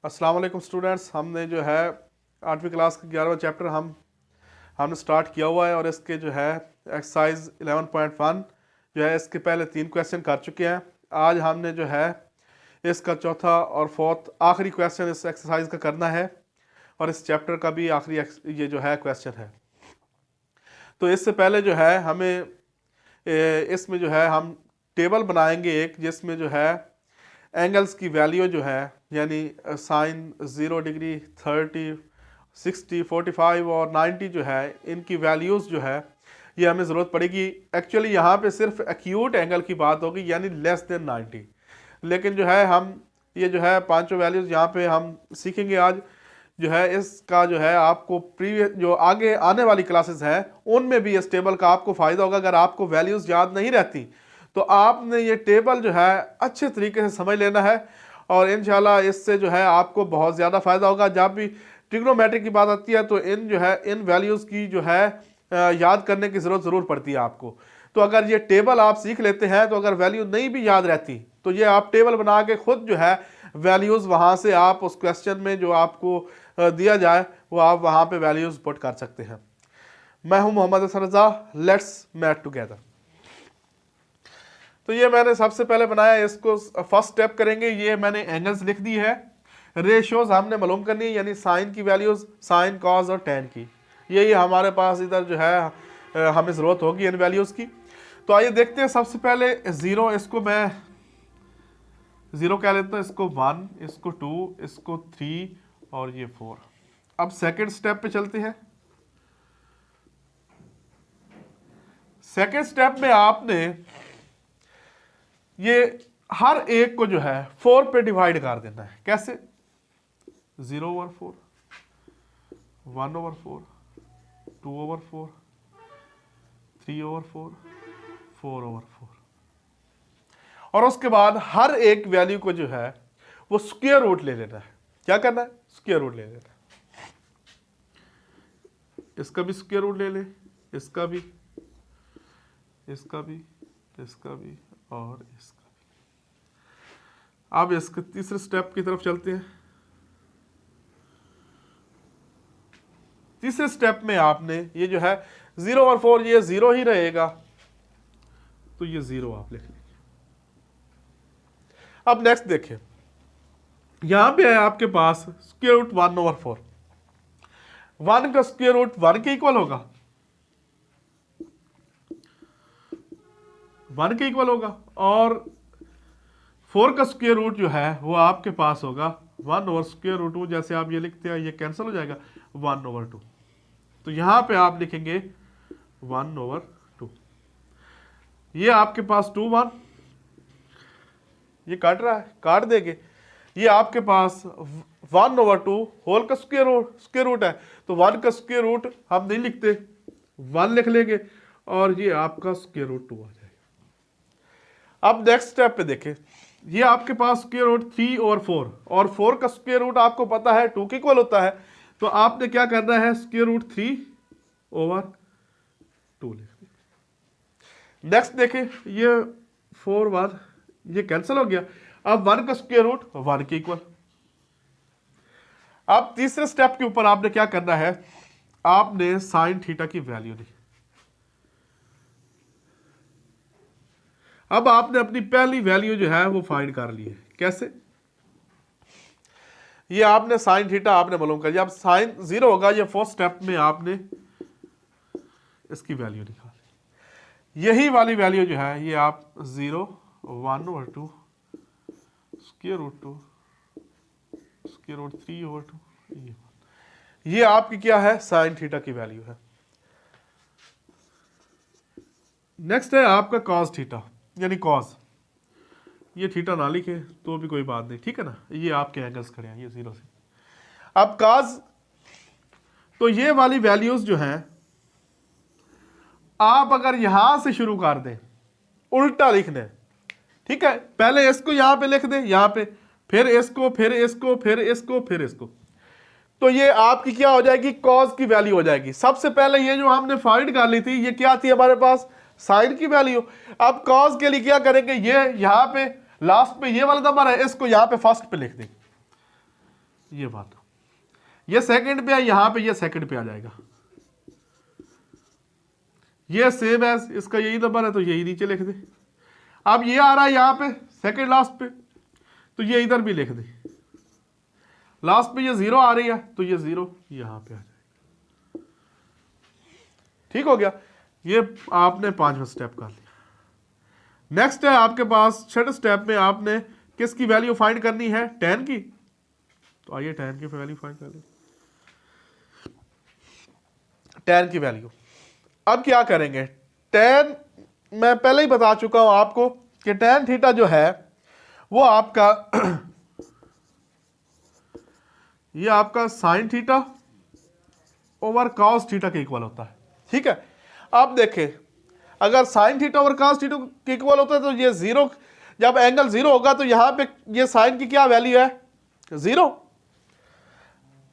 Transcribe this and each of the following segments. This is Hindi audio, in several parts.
अस्सलाम वालेकुम स्टूडेंट्स। हमने जो है 8वीं क्लास का 11वां चैप्टर हमने स्टार्ट किया हुआ है और इसके जो है एक्सरसाइज 11.1 जो है इसके पहले 3 क्वेश्चन कर चुके हैं। आज हमने जो है इसका चौथा और फोर्थ आखिरी क्वेश्चन इस एक्सरसाइज का करना है और इस चैप्टर का भी आखिरी ये जो है क्वेश्चन है। तो इससे पहले जो है हमें इसमें जो है हम टेबल बनाएंगे एक, जिसमें जो है एंगल्स की वैल्यू जो है यानी साइन 0 डिग्री 30 60 45 और 90 जो है इनकी वैल्यूज़ जो है ये हमें ज़रूरत पड़ेगी। एक्चुअली यहाँ पे सिर्फ एक्यूट एंगल की बात होगी यानी लेस देन 90, लेकिन जो है हम ये जो है पांचों वैल्यूज़ यहाँ पे हम सीखेंगे आज। जो है इसका जो है आपको प्रीवियस जो आगे आने वाली क्लासेस हैं उनमें भी इस टेबल का आपको फ़ायदा होगा। अगर आपको वैल्यूज़ याद नहीं रहती तो आपने ये टेबल जो है अच्छे तरीके से समझ लेना है और इंशाल्लाह इससे जो है आपको बहुत ज़्यादा फ़ायदा होगा। जब भी ट्रिग्नोमेट्री की बात आती है तो इन जो है इन वैल्यूज़ की जो है याद करने की ज़रूरत ज़रूर पड़ती है आपको। तो अगर ये टेबल आप सीख लेते हैं तो अगर वैल्यू नहीं भी याद रहती तो ये आप टेबल बना के खुद जो है वैल्यूज़ वहाँ से आप उस क्वेश्चन में जो आपको दिया जाए वो आप वहाँ पे वैल्यूज़ पुट कर सकते हैं। मैं हूँ मोहम्मद हसन रज़ा, लेट्स मैथ टुगेदर। तो ये मैंने सबसे पहले बनाया, इसको फर्स्ट स्टेप करेंगे। ये मैंने एंगल्स लिख दी है, रेशियोज हमने मालूम करनी है यानी साइन की वैल्यूज, साइन कॉस और टेन की। यही हमारे पास इधर जो है हमें ज़रूरत होगी इन वैल्यूज़ की। तो आइए देखते हैं। सबसे पहले 0, इसको मैं 0 कह लेता हूँ, इसको 1, इसको 2, इसको 3 और ये 4। अब सेकेंड स्टेप पे चलते हैं। सेकेंड स्टेप में आपने ये हर एक को जो है 4 पे डिवाइड कर देना है। कैसे? 0/4, 1/4, 2/4, 3/4, 4/4 और उसके बाद हर एक वैल्यू को जो है वो स्क्वायर रूट ले लेना है। क्या करना है? स्क्वायर रूट ले लेना है। इसका भी स्क्वायर रूट ले ले, इसका भी, इसका भी, इसका भी और इसका भी। अब इसके तीसरे स्टेप की तरफ चलते हैं। तीसरे स्टेप में आपने ये जो है 0/4 ये 0 ही रहेगा तो ये 0 आप लिख लेंगे। अब नेक्स्ट देखें, यहां पे है आपके पास स्क्वायर रूट 1/4। 1 का स्क्वायर रूट 1 के इक्वल होगा, 1 के इक्वल होगा और 4 का स्क्वायर रूट जो है वो आपके पास होगा 1/√2। जैसे आप ये लिखते हैं ये कैंसिल हो जाएगा 1/2। तो यहां पे आप लिखेंगे 1/2। ये आपके पास 2 1 ये काट रहा है, काट देंगे। ये आपके पास 1/2 होल का स्क्वायर रूट है तो 1 का स्क्वायर रूट हम नहीं लिखते, 1 लिख लेंगे और ये आपका स्क्वायर रूट 2 आ जाएगा। अब नेक्स्ट स्टेप पे देखें, ये आपके पास स्क्वायर रूट 3/4 और 4 का स्क्वायर रूट आपको पता है 2 के इक्वल होता है। तो आपने क्या करना है? स्क्वायर रूट 3/2 लिख दिया। नेक्स्ट देखें, ये 4 1 ये कैंसिल हो गया। अब 1 का स्क्वायर रूट 1 के इक्वल। अब तीसरे स्टेप के ऊपर आपने क्या करना है? आपने साइन थीटा की वैल्यू ली। अब आपने अपनी पहली वैल्यू जो है वो फाइंड कर ली है। कैसे? ये आपने साइन थीटा आपने मालूम कर लिया। अब साइन 0 होगा, ये फर्स्ट स्टेप में आपने इसकी वैल्यू निकाली। यही वाली वैल्यू जो है ये आप 0 1/2 स्क्वायर रूट 2 स्क्वायर रूट 3/2 ये आपकी क्या है? साइन थीटा की वैल्यू है। नेक्स्ट है आपका कॉस थीटा यानी कॉस। ये थीटा ना लिखे तो भी कोई बात नहीं, ठीक है ना। ये आपके एंगल्स खड़े हैं ये 0 से। अब कॉस, तो ये वाली वैल्यूज जो हैं आप अगर यहां से शुरू कर दें, उल्टा लिखने, ठीक है। पहले इसको यहां पे लिख दें, यहां पे, फिर इसको, फिर इसको, फिर इसको, फिर इसको, तो ये आपकी क्या हो जाएगी? कॉस की वैल्यू हो जाएगी। सबसे पहले ये जो हमने फाइंड कर ली थी ये क्या थी हमारे पास? साइन की वैल्यू। अब कॉस के लिए क्या करेंगे? ये यहां पे लास्ट पे ये वाला नंबर है, इसको यहां पे फर्स्ट पे लिख देंगे। ये 1, ये सेकंड पे है, यहां पे ये सेकंड पे आ जाएगा। ये सेम है, इसका यही नंबर है तो यही नीचे लिख दे। अब ये आ रहा है यहां पे सेकंड लास्ट पे, तो ये इधर भी लिख दे। लास्ट पे ये 0 आ रही है तो ये 0 यहां पे आ जाएगा। ठीक हो गया, ये आपने 5वां स्टेप कर लिया। नेक्स्ट है आपके पास 6ठे स्टेप में आपने किसकी वैल्यू फाइंड करनी है, tan की। तो आइए tan की वैल्यू फाइंड कर ली, tan की वैल्यू। अब क्या करेंगे, tan मैं पहले ही बता चुका हूं आपको कि tan थीटा जो है वो आपका ये आपका sin theta over cos theta के इक्वल होता है। ठीक है, अब देखें अगर sin theta over cos theta के इक्वल होता है तो ये 0, जब एंगल 0 होगा तो यहां पे ये sin की क्या वैल्यू है, 0।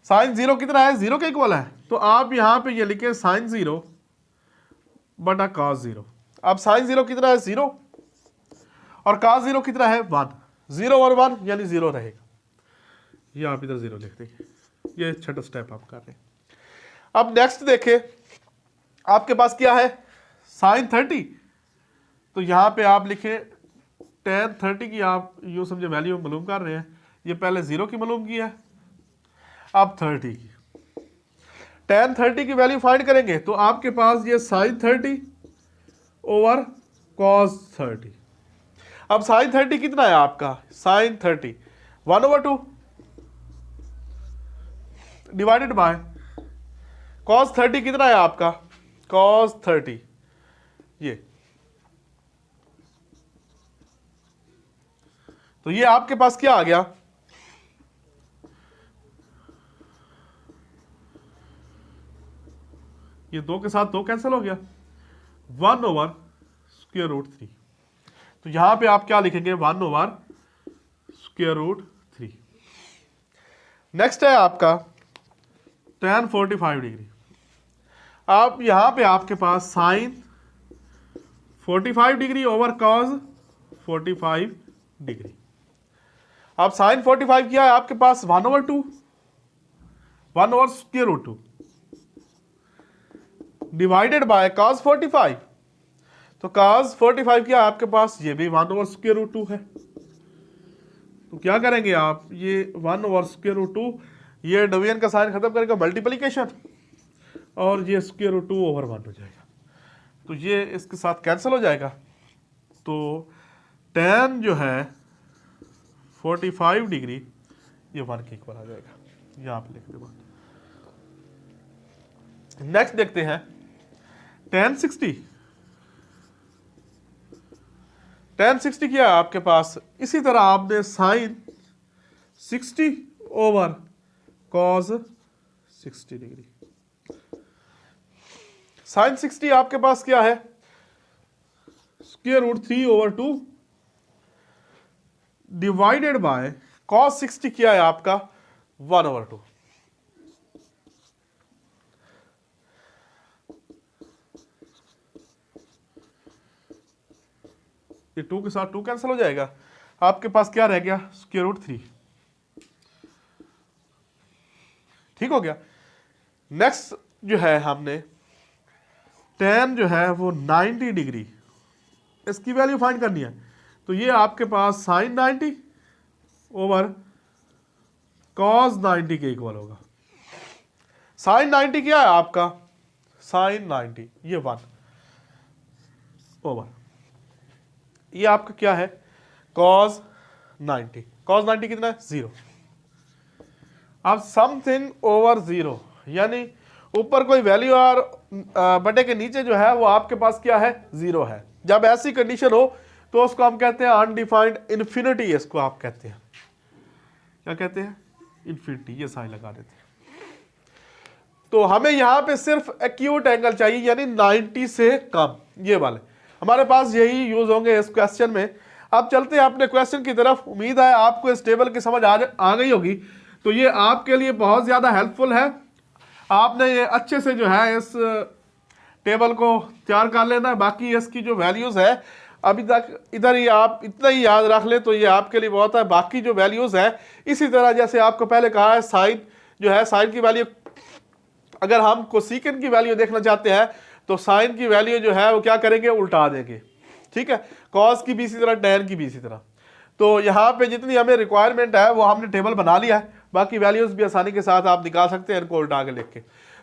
sin 0 कितना है, 0 के इक्वल है। तो आप यहां पे ये लिखें sin 0 बटा cos 0। अब sin 0 कितना है, 0, और cos 0 कितना है, 1। 0 और 1 यानी 0 रहेगा। ये आप इधर 0 लिख देंगे। ये 6ठा स्टेप आप कर रहे हैं। अब नेक्स्ट देखें, आपके पास क्या है, sin 30। तो यहां पे आप लिखें tan 30 की, आप यूं समझे वैल्यू मालूम कर रहे हैं। ये पहले 0 की मालूम की है, अब 30 की। tan 30 की वैल्यू फाइंड करेंगे तो आपके पास ये sin 30 ओवर cos 30। अब sin 30 कितना है आपका, sin 30 1/2 डिवाइडेड बाय cos 30 कितना है आपका, cos 30 ये। तो ये आपके पास क्या आ गया, ये 2 के साथ 2 कैंसिल हो गया, 1/√3। तो यहां पे आप क्या लिखेंगे, 1/√3। नेक्स्ट है आपका tan 45 डिग्री। आप यहां पे आपके पास sin 45 degree over cos 45 degree. अब sin 45 क्या है आपके पास, 1/2 1/√2 डिवाइडेड बाय cos 45। तो cos 45 क्या है आपके पास, ये भी 1/√2 है। तो क्या करेंगे आप, ये 1/√2, ये डिवीजन का साइन खत्म करेगा, मल्टीप्लिकेशन, और ये √2/1 हो जाएगा। तो ये इसके साथ कैंसिल हो जाएगा। तो tan जो है 45 डिग्री ये 1 के इक्वल आ जाएगा। यहां पे लिख दे बात। नेक्स्ट देखते हैं tan 60। tan 60 क्या है आपके पास, इसी तरह आपने sin 60 over cos 60 degree. sin 60 आपके पास क्या है, √3/2 डिवाइडेड बाय cos 60 क्या है आपका, 1/2। ये 2 के साथ 2 कैंसिल हो जाएगा, आपके पास क्या रह गया, √3। ठीक हो गया। नेक्स्ट जो है हमने tan जो है वो 90 डिग्री, इसकी वैल्यू फाइंड करनी है। तो ये आपके पास sin 90 ओवर cos 90 के इक्वल होगा। sin 90 क्या है आपका, sin 90 ये 1 ओवर ये आपका क्या है, cos 90। cos 90 कितना है, 0। अब समथिंग ओवर 0 यानी ऊपर कोई वैल्यू और बटे के नीचे जो है वो आपके पास क्या है, 0 है। जब ऐसी कंडीशन हो तो उसको हम कहते हैं अनडिफाइंड इन्फिनिटी। इसको आप कहते हैं, क्या कहते हैं, इन्फिनिटी। ये साइन लगा देते हैं। तो हमें यहां पे सिर्फ एक्यूट एंगल चाहिए, यानी 90 से कम, ये वाले हमारे पास यही यूज होंगे इस क्वेश्चन में। अब चलते हैं अपने क्वेश्चन की तरफ। उम्मीद है आपको इस टेबल की समझ आ गई होगी। तो ये आपके लिए बहुत ज़्यादा हेल्पफुल है। आपने ये अच्छे से जो है इस टेबल को तैयार कर लेना है। बाकी इसकी जो वैल्यूज़ है अभी तक इधर ही आप इतना ही याद रख ले तो ये आपके लिए बहुत है। बाकी जो वैल्यूज़ है इसी तरह जैसे आपको पहले कहा है साइन जो है, साइन की वैल्यू अगर हम कोसेकेंट की वैल्यू देखना चाहते हैं तो साइन की वैल्यू जो है वो क्या करेंगे, उल्टा देंगे, ठीक है। कॉस की भी इसी तरह, टैन की भी इसी तरह। तो यहाँ पे जितनी हमें रिक्वायरमेंट है वो हमने टेबल बना लिया है, बाकी वैल्यूज भी आसानी के साथ आप निकाल सकते हैं इनको उल्टा के लिख के।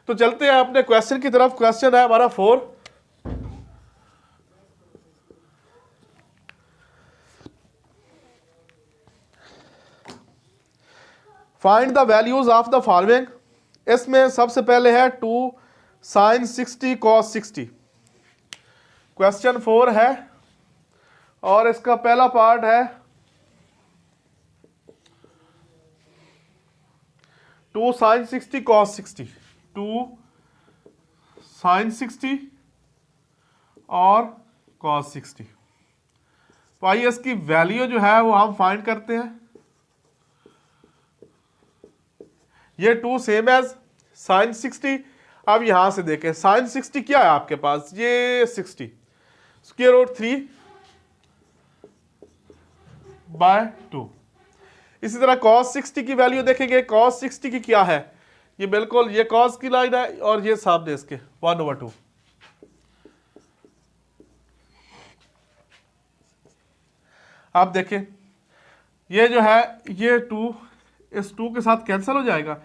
तो चलते हैं अपने क्वेश्चन की तरफ। क्वेश्चन है हमारा 4। Find the values of the following. इसमें सबसे पहले है 2 sin 60 cos 60। क्वेश्चन 4 है और इसका पहला पार्ट है 2 sin 60 cos 60, 2 sin 60 और cos 60। तो आइए इसकी वैल्यू जो है वो हम फाइंड करते हैं। ये 2 सेम एज sin 60। अब यहां से देखें sin 60 क्या है आपके पास, ये 60 स्क्वायर रूट 3 बाय 2। इसी तरह cos 60 की वैल्यू देखेंगे, cos 60 की क्या है, ये बिल्कुल ये cos की लाइन है और ये सामने इसके 1/2। आप देखें ये जो है ये 2 इस 2 के साथ कैंसिल हो जाएगा।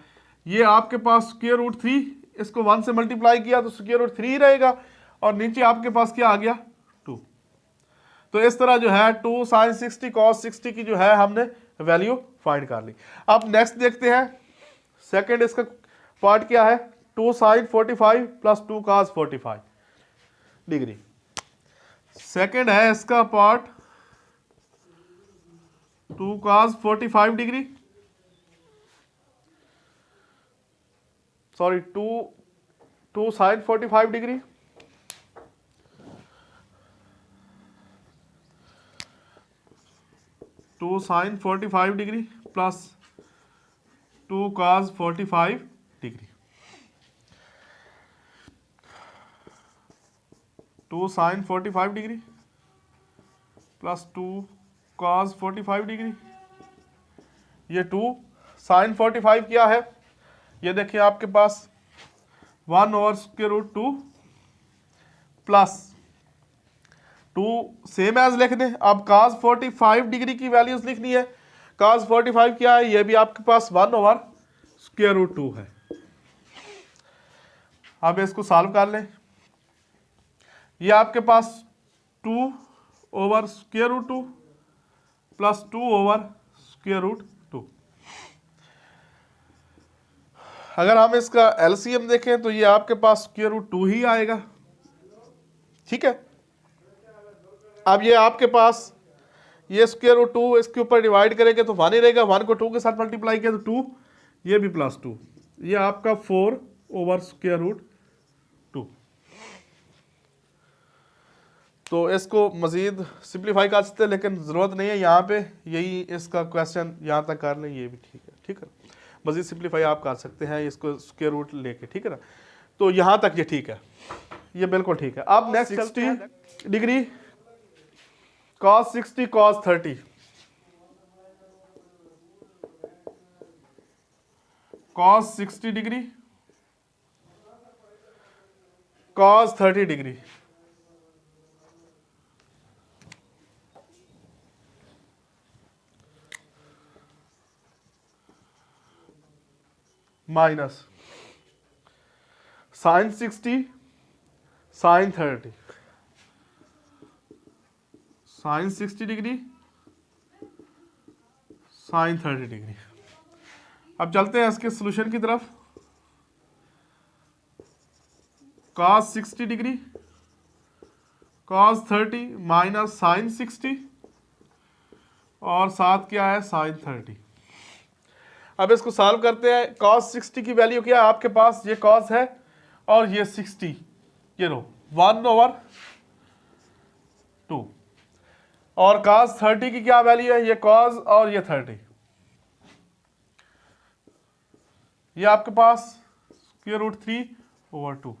ये आपके पास स्क्वायर रूट 3, इसको 1 से मल्टीप्लाई किया तो स्क्वायर रूट 3 ही रहेगा और नीचे आपके पास क्या आ गया 2। तो इस तरह जो है 2 sin 60 cos 60 की जो है हमने वैल्यू फाइंड कर ली। अब नेक्स्ट देखते हैं सेकंड, इसका पार्ट क्या है 2 sin 45 plus 2 cos 45 degree. Second है इसका part 2 cos 45 degree, sorry 2 sin 45 degree, two sin 45 degree plus 2 cos 45 degree, 2 sin 45 degree plus 2 cos 45 degree. ये 2 sin 45 क्या है, ये देखिए आपके पास 1/√2 प्लस 2 सेम एज लिख दें। अब cos 45 डिग्री की वैल्यूज लिखनी है। cos 45 क्या है, ये भी आपके पास 1/√2 है। अब इसको सॉल्व कर लें। ये आपके पास 2/√2 प्लस 2/√2। अगर हम इसका एलसीएम देखें तो ये आपके पास √2 ही आएगा, ठीक है। अब ये आपके पास ये √2 इसके ऊपर डिवाइड करेंगे तो 1 ही रहेगा, 1 को 2 के साथ मल्टीप्लाई किया तो 2, ये भी प्लस 2, ये आपका 4/√2। तो इसको मजीद सिंप्लीफाई कर सकते हैं लेकिन ज़रूरत नहीं है, यहाँ पे यही इसका क्वेश्चन यहाँ तक कर लें, ये भी ठीक है, ठीक है। मजीद सिंप्लीफाई आप कर सकते हैं इसको स्क्वायर रूट लेके, ठीक है ना। तो यहाँ तक ये ठीक है, ये बिल्कुल ठीक है। अब next 60 degree cos 60 cos 30, cos 60 degree cos 30 degree, minus sin 60 sin 30, sin 60 degree sin 30 degree. अब चलते हैं इसके सॉल्यूशन की तरफ। cos 60 degree cos 30 minus sin 60 और साथ क्या है sin 30। अब इसको सॉल्व करते हैं। cos 60 की वैल्यू क्या है आपके पास, ये cos है और ये 60, ये लो 1/2 और cos 30 की क्या वैल्यू है, ये cos और ये 30, ये आपके पास √3/2।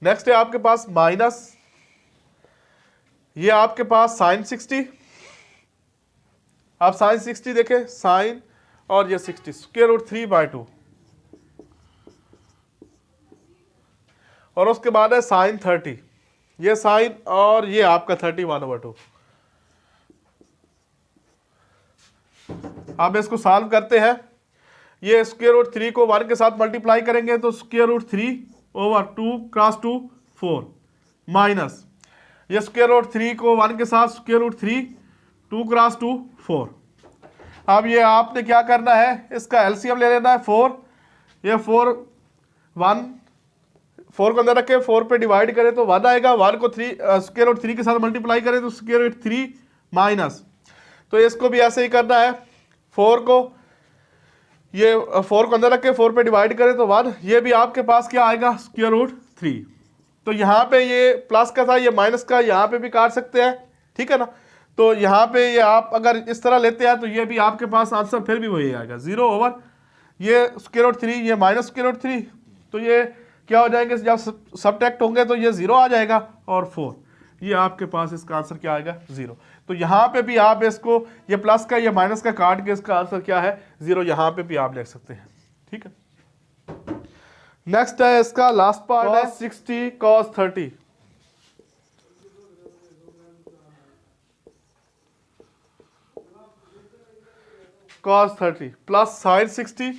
नेक्स्ट है आपके पास माइनस, ये आपके पास sin 60। आप sin 60 देखें, sin और ये 60, स्क्वायर रूट 3/2, और उसके बाद है साइन 30, ये साइन और ये आपका 31/2। अब इसको सॉल्व करते हैं। ये स्क्वायर रूट 3 को 1 के साथ मल्टीप्लाई करेंगे तो स्क्वायर रूट 3/2 क्रॉस 2 4, माइनस ये स्क्वायर रूट 3 को 1 के साथ स्क्वायर रूट 3 2 क्रॉस 2 4। अब ये आपने क्या करना है, इसका एलसीएम ले लेना है 4, ये 4 को अंदर रखें, 4 पे डिवाइड करें तो 1 आएगा, 1 को स्क्वायर रूट 3 के साथ मल्टीप्लाई करें तो स्क्वायर रूट 3 माइनस, तो इसको भी ऐसे ही करना है, 4 को अंदर रखें, 4 पे डिवाइड करें तो 1, ये भी आपके पास क्या आएगा स्क्वायर रूट 3। तो यहाँ पे ये प्लस का था, ये माइनस का, यहाँ पे भी काट सकते हैं, ठीक है ना। तो यहाँ पे ये आप अगर इस तरह लेते हैं तो ये भी आपके पास आंसर फिर भी वही आएगा, 0 ओवर ये स्क्वायर रूट 3, ये माइनस स्क्वायर रूट 3, तो ये क्या हो जाएंगे, जब सब्ट्रैक्ट होंगे तो ये 0 आ जाएगा, और 4, ये आपके पास इसका आंसर क्या आएगा 0। तो यहाँ पे भी आप इसको ये प्लस का ये माइनस का काट के इसका आंसर क्या है 0, यहाँ पे भी आप लिख सकते हैं, ठीक है। नेक्स्ट है इसका लास्ट पार्ट है 60 cos 30, cos 30 plus sine 60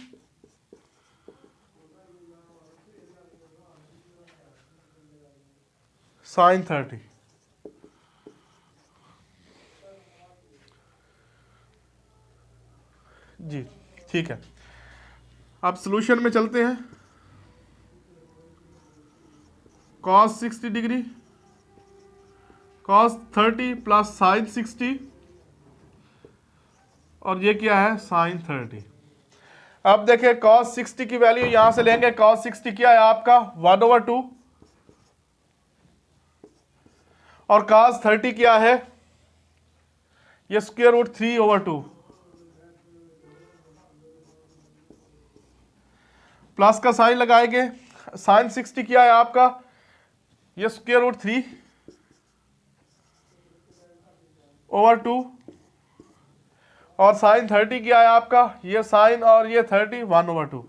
sine 30। जी ठीक है, अब सॉल्यूशन में चलते हैं। cos 60 degree cos 30 plus sine 60, और ये क्या है साइन 30। अब देखिए cos 60 की वैल्यू यहां से लेंगे, cos 60 क्या है आपका 1/2, और cos 30 क्या है ये स्क्वायर रूट 3/2, प्लस का साइन लगाएंगे, साइन 60 क्या है आपका ये स्क्वायर रूट 3/2, और साइन 30 क्या है आपका ये साइन और ये 30 1/2,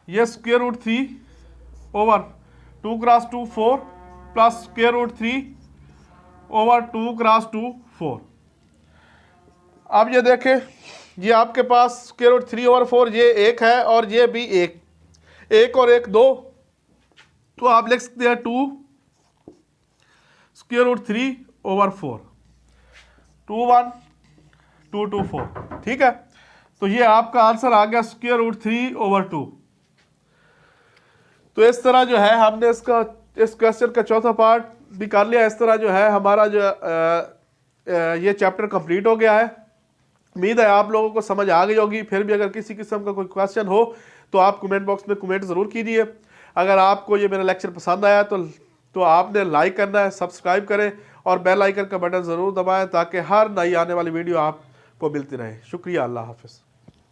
ये square root 3/2 cross 2 4, plus square root 3/2 cross 2 4। अब ये देखें, ये आपके पास स्क्वायर रूट 3/4, ये 1 है और ये भी 1 और 1 2, तो आप लिख सकते हैं 2 स्क्वायर रूट 3/4, 2 1 2 2 4, ठीक है। तो ये आपका आंसर आ गया स्क्वायर रूट 3/2। तो इस तरह जो है हमने इस क्वेश्चन का चौथा पार्ट भी कर लिया। इस तरह जो है हमारा जो ये चैप्टर कंप्लीट हो गया है। उम्मीद है आप लोगों को समझ आ गई होगी। फिर भी अगर किसी किस्म का कोई क्वेश्चन हो तो आप कमेंट बॉक्स में कमेंट ज़रूर कीजिए। अगर आपको ये मेरा लेक्चर पसंद आया तो आपने लाइक करना है, सब्सक्राइब करें और बेल आइकन का बटन ज़रूर दबाएं ताकि हर नई आने वाली वीडियो आपको मिलती रहे। शुक्रिया, अल्लाह हाफ़िज़।